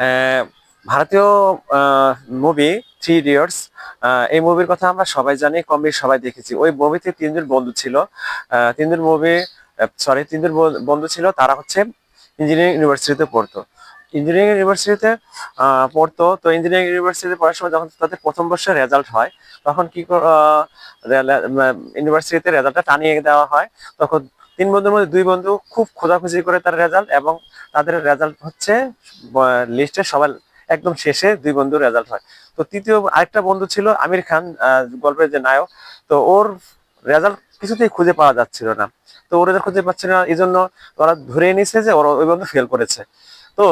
আহ, ভারতীয় movie three idiots. এই মুভির কথা আমরা সবাই জানি, কম বেশি সবাই দেখেছি। ওই মুভিতে তিনজন বন্ধু ছিল। তিনজন মুভি সরি তিনজন বন্ধু ছিল, তারা হচ্ছে ইঞ্জিনিয়ারিং ইউনিভার্সিটিতে পড়তো। ইঞ্জিনিয়ারিং ইউনিভার্সিটিতে পড়তো। তো ইঞ্জিনিয়ারিং ইউনিভার্সিটিতে পড়ার সময় যখন তাদের প্রথম বর্ষের রেজাল্ট হয়, তখন ইউনিভার্সিটিতে রেজাল্টটা টানিয়ে দেওয়া হয়। তখন তিন বন্ধুর মধ্যে দুই বন্ধু খুব খোঁজাখুঁজি করে তার রেজাল্ট, এবং তাদের রেজাল্ট হচ্ছে লিস্টে সবার একদম শেষে দুই বন্ধুর রেজাল্ট হয়। তো তৃতীয় আরেকটা বন্ধু ছিল আমির খান, গল্পের যে নায়ক। তো ওর রেজাল্ট কিছুতেই খুঁজে পাওয়া যাচ্ছিল না। তো ওর রেজাল্ট খুঁজে পাচ্ছে না, এই জন্য ওরা ধরে নিছে যে ওর ওই বন্ধু ফেল করেছে। তো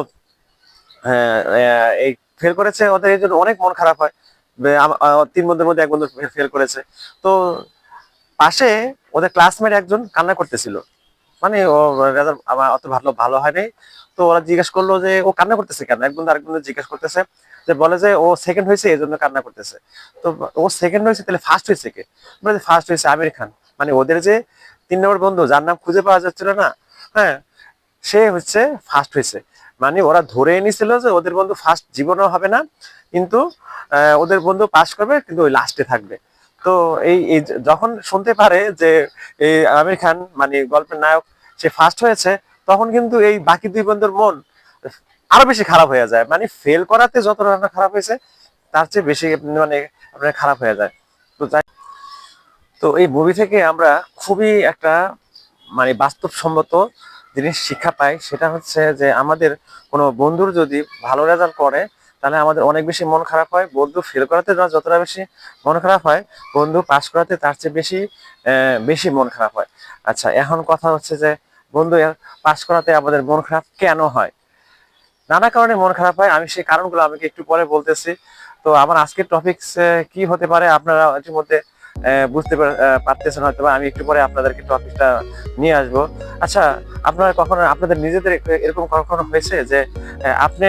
এই ফেল করেছে, ওদের এই জন্য অনেক মন খারাপ হয়। তিন বন্ধুর মধ্যে এক বন্ধু ফেল করেছে। তো পাশে ওদের ক্লাসমেট একজন কান্না করতেছিল, মানে ও রেজাল্ট আমার অত ভালো ভালো হয়নি। তো ওরা জিজ্ঞেস করলো যে ও কান্না করতেছে কেন, এক বন্ধু আরেক বন্ধু জিজ্ঞেস করতেছে, যে বলে যে ও সেকেন্ড হয়েছে এই জন্য কান্না করতেছে। তো ও সেকেন্ড হয়েছে, তাহলে ফার্স্ট হয়েছে কে? বলে ফার্স্ট হয়েছে আমির খান। মানে ওদের যে তিন নম্বর বন্ধু যার নাম খুঁজে পাওয়া যাচ্ছিল না, হ্যাঁ, সে হচ্ছে ফার্স্ট হয়েছে। মানে ওরা ধরে নিছিল যে ওদের বন্ধু ফার্স্ট জীবনেও হবে না, কিন্তু ওদের বন্ধু পাস করবে, কিন্তু ওই লাস্টে থাকবে। তো এই যখন শুনতে পারে যে এই আমির খান মানে গল্পের নায়ক সে ফার্স্ট হয়েছে, তখন কিন্তু এই বাকি দুই বন্ধুর মন আরো বেশি খারাপ হয়ে যায়। মানে ফেল করাতে যত রান্না খারাপ হয়েছে, তার চেয়ে বেশি মানে আপনার খারাপ হয়ে যায়। তো তো এই মুভি থেকে আমরা খুবই একটা মানে বাস্তবসম্মত জিনিস শিক্ষা পাই। সেটা হচ্ছে যে আমাদের কোনো বন্ধুর যদি ভালো রেজাল্ট করে, তাহলে আমাদের অনেক বেশি মন খারাপ হয়। বন্ধু ফেল করাতে না যতটা বেশি মন খারাপ হয়, বন্ধু পাস করাতে তার চেয়ে বেশি বেশি মন খারাপ হয়। আচ্ছা, এখন কথা হচ্ছে যে বন্ধু পাস করাতে আমাদের মন খারাপ কেন হয়? নানা কারণে মন খারাপ হয়, আমি সেই কারণগুলো আমাকে একটু পরে বলতেছি। তো আমার আজকের টপিক কি হতে পারে আপনারা ইতিমধ্যে বুঝতে পারতেছেন হয়তো, বা আমি একটু পরে আপনাদেরকে টপিকটা নিয়ে আসবো। আচ্ছা, আপনারা কখনো আপনাদের নিজেদের এরকম কখনো হয়েছে যে আপনি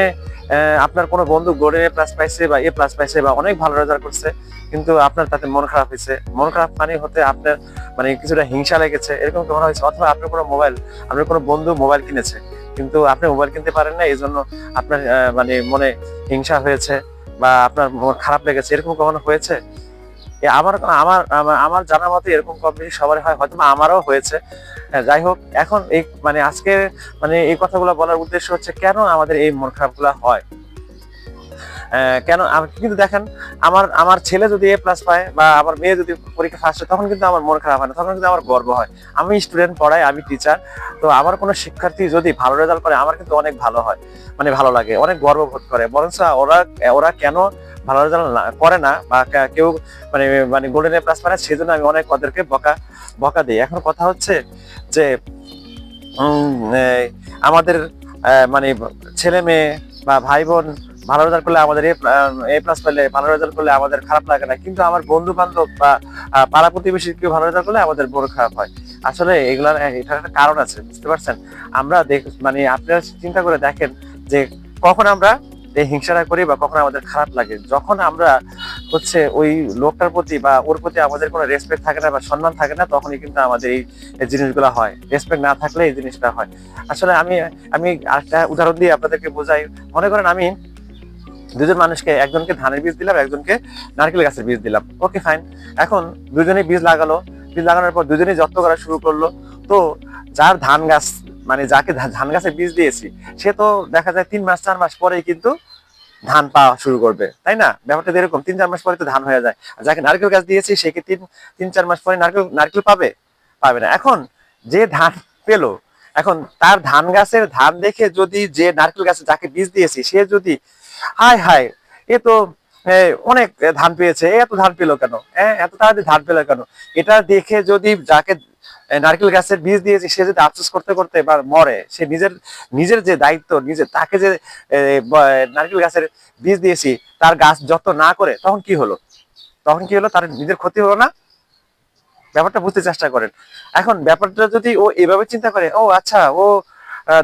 আপনার কোনো বন্ধু গোল্ডেন এ প্লাস পাইছে বা এ প্লাস পাইছে বা অনেক ভালো রেজাল্ট করছে, কিন্তু আপনার তাতে মন খারাপ হয়েছে? মন খারাপ মানে হতে আপনার মানে কিছুটা হিংসা লেগেছে, এরকম কখনো হয়েছে? অথবা আপনার কোনো আপনার কোনো বন্ধু মোবাইল কিনেছে, কিন্তু আপনি মোবাইল কিনতে পারেন না, এই জন্য আপনার মানে মনে হিংসা হয়েছে বা আপনার মন খারাপ লেগেছে, এরকম কখনো হয়েছে? আমার আমার আমার আমার জানার মতে এরকম কম বেশি সবার হয়, হয়তো আমারও হয়েছে। হ্যাঁ, যাই হোক, এখন এই মানে আজকে মানে এই কথাগুলো বলার উদ্দেশ্য হচ্ছে কেন আমাদের এই মন খারাপ গুলা হয়। কেন কিন্তু দেখেন, আমার আমার ছেলে যদি এ প্লাস পায় বা আমার মেয়ে যদি পরীক্ষা ফার্স্ট হয়, তখন কিন্তু আমার মন খারাপ হয় না, তখন কিন্তু আমার গর্ব হয়। আমি স্টুডেন্ট পড়াই, আমি টিচার। তো আমার কোনো শিক্ষার্থী যদি ভালো রেজাল্ট করে, আমার কিন্তু অনেক ভালো হয়, মানে ভালো লাগে, অনেক গর্ব বোধ করে। বরঞ্চ ওরা ওরা কেন ভালো রেজাল্ট করে না বা কেউ মানে মানে গোল্ডেন এ প্লাস পায় না, সেজন্য আমি অনেক ওদেরকে বকা বকা দিই। এখন কথা হচ্ছে যে আমাদের মানে ছেলে মেয়ে বা ভাই বোন ভালো রেজাল্ট করলে আমাদের এ প্লাস পেলে, ভালো রেজাল্ট করলে আমাদের খারাপ লাগে না, কিন্তু আমার বন্ধু বান্ধব বা পাড়া প্রতিবেশী কেউ ভালো রেজাল্ট করলে আমাদের বড় খারাপ হয়। আসলে এগুলার এটার একটা কারণ আছে, বুঝতে পারছেন? আমরা মানে আপনারা চিন্তা করে দেখেন যে কখন আমরা এই হিংসাটা করি বা কখন আমাদের খারাপ লাগে, যখন আমরা হচ্ছে ওই লোকটার প্রতি বা ওর প্রতি আমাদের কোনো রেসপেক্ট থাকে না বা সম্মান থাকে না, তখনই কিন্তু আমাদের এই জিনিসগুলো হয়। রেসপেক্ট না থাকলে এই জিনিসটা হয়। আসলে আমি আমি আরেকটা উদাহরণ দিয়ে আপনাদেরকে বোঝাই। মনে করেন আমি দুজন মানুষকে, একজনকে ধানের বীজ দিলাম, একজনকে নারকেল গাছের বীজ দিলাম, ওকে ফাইন। এখন দুজনেই বীজ লাগালো, বীজ লাগানোর পর দুজনেই যত্ন করা শুরু করলো। তো যার ধান গাছ মানে যাকে ধান গাছের বীজ দিয়েছি, সে তো দেখা যায় 3 মাস 4 মাস পরেই কিন্তু ধান পাওয়া শুরু করবে, তাই না? ব্যাপারটা এরকম, 3 4 মাস পরে তো ধান হয়ে যায়। আর যাকে নারকেল গাছ দিয়েছি সে কি 3 3 4 মাস পরে নারকেল নারকেল পাবে? পাবে না। এখন যে ধান পেলো, এখন তার ধান গাছের ধান দেখে যদি যে নারকেল গাছে যাকে বীজ দিয়েছি সে যদি হায় হায়, এ তো অনেক ধান পেয়েছে, এত ধান পেলো কেন, এত তাড়াতাড়ি ধান পেলো কেন, এটা দেখে যদি যাকে নারকেল গাছের বীজ দিয়েছি সে যদি আফসোস করতে করতে বা মরে, সে নিজের নিজের যে দায়িত্ব, নিজের তাকে যে নারকেল গাছের বীজ দিয়েছি তার গাছ যত্ন না করে, তখন কি হলো? তখন কি হলো? তার নিজের ক্ষতি হলো না? ব্যাপারটা বুঝতে চেষ্টা করেন। এখন ব্যাপারটা যদি ও এভাবে চিন্তা করে, ও আচ্ছা, ও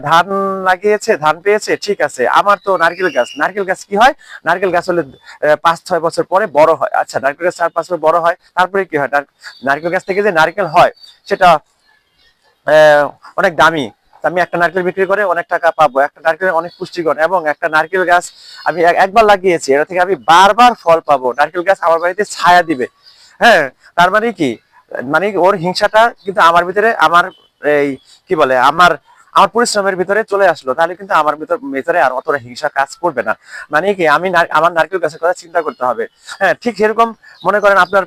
ধান লাগিয়েছে, ধান পেয়েছে, ঠিক আছে, আমার তো নারকেল গাছ, নারকেল গাছ কি হয়? নারকেল গাছ হলে 5 6 বছর পরে বড় হয়। আচ্ছা, নারকেল গাছ 4 5 বছর বড় হয়, তারপরে কি হয়? নারকেল গাছ থেকে যে নারকেল হয় সেটা অনেক দামি, আমি একটা নারকেল বিক্রি করে অনেক টাকা পাবো, একটা নারকেল অনেক পুষ্টিকর, এবং একটা নারকেল গাছ আমি একবার লাগিয়েছি, এটা থেকে আমি বারবার ফল পাবো, নারকেল গাছ আমার বাড়িতে ছায়া দিবে। হ্যাঁ, তার মানে কি, মানে ওর হিংসাটা কিন্তু আমার ভিতরে, আমার এই কি বলে, আমার আমার পরিশ্রমের ভিতরে চলে আসলো, তাহলে কিন্তু আমার ভিতরে আর অতটা হিংসা কাজ করবে না। মানে কি, আমি আমার নারকেল গাছের কথা চিন্তা করতে হবে। হ্যাঁ, ঠিক সেরকম মনে করেন আপনার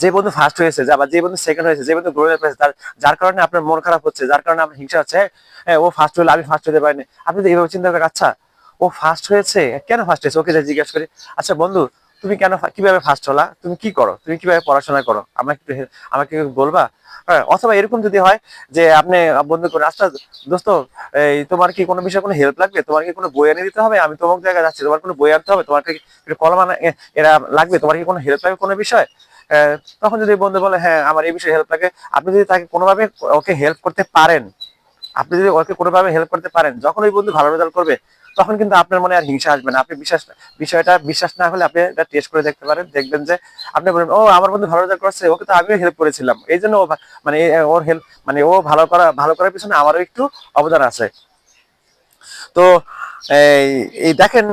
যে বন্ধু ফার্স্ট হয়েছে, বা যে বন্ধু সেকেন্ড হয়েছে, যে বন্ধু গ্রুপে পেয়েছে, যার কারণে আপনার মন খারাপ হচ্ছে, যার কারণে আপনার হিংসা হচ্ছে, হ্যাঁ ও ফার্স্ট হলে আমি ফার্স্ট হতে পারিনি, আপনি তো এইভাবে চিন্তা করেন, আচ্ছা ও ফার্স্ট হয়েছে, কেন ফার্স্ট হয়েছে, ওকে জিজ্ঞেস করি, আচ্ছা বন্ধু তুমি কেন, কিভাবে ফার্স্ট হলা, তুমি কি করো, তুমি কিভাবে পড়াশোনা করো, আমাকে বলবা? হ্যাঁ, অথবা এরকম যদি হয় যে আপনি বন্ধু করে, আচ্ছা দোস্ত, এই তোমার কি কোনো বিষয়ে কোনো হেল্প লাগবে, তোমার কি কোনো বই এনে দিতে হবে, আমি তোমার জায়গায় যাচ্ছি, তোমার কোনো বই আনতে হবে, তোমার কি কলম এরা লাগবে, তোমার কি কোনো হেল্প লাগবে কোনো বিষয়? তখন যদি বন্ধু বলে হ্যাঁ আমার এই বিষয়ে হেল্প লাগে, আপনি যদি তাকে কোনোভাবে ওকে হেল্প করতে পারেন, আপনি যদি ওকে কোনোভাবে হেল্প করতে পারেন, যখন ওই বন্ধু ভালো রেজাল্ট করবে, তখন কিন্তু আপনার মনে আর হিংসা আসবে না। আপনি বিষয়টা বিশ্বাস না হলে আপনি এটা টেস্ট করে দেখতে পারেন, দেখবেন যে আপনি বলেন ও আমার বন্ধু ভালো রেজাল্ট করছে, ওকে তো আমিও হেল্প করেছিলাম, এই জন্য ও মানে ওর হেল্প, মানে ও ভালো করার পিছনে আমারও একটু অবদান আছে। তো এই এই দেখেন,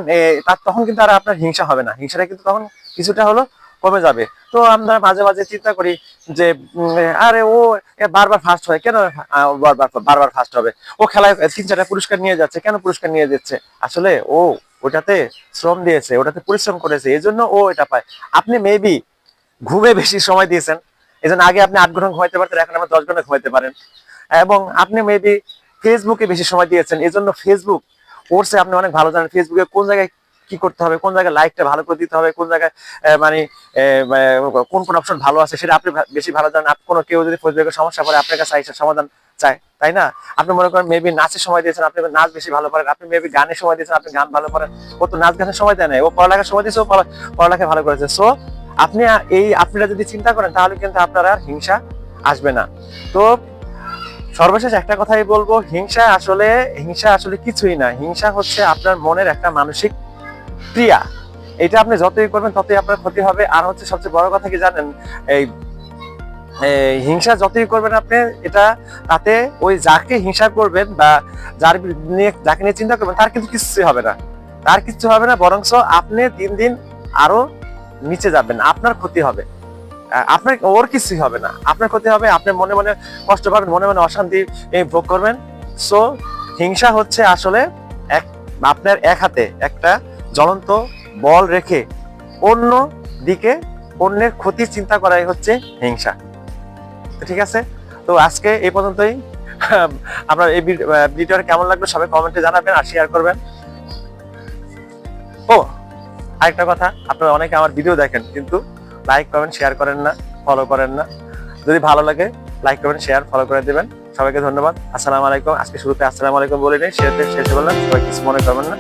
তার তখন কিন্তু আর আপনার হিংসা হবে না, হিংসাটা কিন্তু তখন কিছুটা হলো কমে যাবে। তো আমরা মাঝে মাঝে চিন্তা করি যে আরে ও বারবার ফার্স্ট হয় কেন, বারবার বারবার ফার্স্ট হবে, ও খেলায় 3-4টা পুরস্কার নিয়ে যাচ্ছে, কেন পুরস্কার নিয়ে যাচ্ছে, আসলে ও ওটাতে শ্রম দিয়েছে, ওটাতে পরিশ্রম করেছে, এই জন্য ও এটা পায়। আপনি মেবি ঘুমে বেশি সময় দিয়েছেন, এই জন্য আগে আপনি 8 ঘন্টা ঘুমাইতে পারতেন, এখন আপনি 10 ঘন্টা ঘুমাইতে পারেন। এবং আপনি মেবি ফেসবুকে বেশি সময় দিয়েছেন, এই জন্য ফেসবুক কোর্সে আপনি অনেক ভালো জানেন, ফেসবুকে কোন জায়গায় কি করতে হবে, কোন জায়গায় লাইকটা ভালো করে দিতে হবে, কোন জায়গায় মানে কোন কোন অপশন ভালো আছে সেটা আপনি বেশি ভালো জানেন। কোনো কেউ যদি ফেসবুকে সমস্যা পড়ে আপনার কাছে আইসা সমাধান চায়, তাই না? আপনি মনে করেন মেবি নাচের সময় দিয়েছেন, আপনি নাচ বেশি ভালো পারেন, আপনি মেবি গানের সময় দিয়েছেন, আপনি গান ভালো পারেন, ও তো নাচ গানের সময় দেয় না, ও পড়ালেখার সময় দিয়েছে, ও পড়ালেখা ভালো করেছে। সো আপনি আপনারা যদি চিন্তা করেন তাহলে কিন্তু আপনার আর হিংসা আসবে না। তো সর্বশেষ একটা কথাই বলবো, হিংসা আসলে কিছুই না, হিংসা হচ্ছে আপনার মনের একটা মানসিক ক্রিয়া, এটা আপনি যতই করবেন ততই আপনার ক্ষতি হবে। আর হচ্ছে সবচেয়ে বড় কথা কি জানেন, এই হিংসা যতই করবেন আপনি, এটা তাতে ওই যাকে হিংসা করবেন বা যাকে নিয়ে চিন্তা করবেন তার কিন্তু কিছুই হবে না, তার কিছু হবে না, বরঞ্চ আপনি দিন দিন আরো নিচে যাবেন, আপনার ক্ষতি হবে। আপনার ওর কিছুই হবে না, আপনার ক্ষতি হবে, আপনি মনে মনে কষ্ট পাবেন, মনে মনে অশান্তি ভোগ করবেন। সো হিংসা হচ্ছে আসলে এক, আপনার এক হাতে একটা জ্বলন্ত বল রেখে অন্য দিকে অন্যের ক্ষতির চিন্তা করাই হচ্ছে হিংসা। তো ঠিক আছে, তো আজকে এই পর্যন্তই। আপনার এই ভিডিওটা কেমন লাগলো সবাই কমেন্টে জানাবেন আর শেয়ার করবেন। ও আরেকটা কথা, আপনারা অনেকে আমার ভিডিও দেখেন কিন্তু লাইক কমেন্ট শেয়ার করেন না, ফলো করেন না। যদি ভালো লাগে লাইক কমেন্ট শেয়ার ফলো করে দিবেন। সবাইকে ধন্যবাদ। আসসালামু আলাইকুম। আজকে শুরুতে আসসালামু আলাইকুম বলে নেই, শেষে বললাম, সবাই কিছু মনে করবেন না।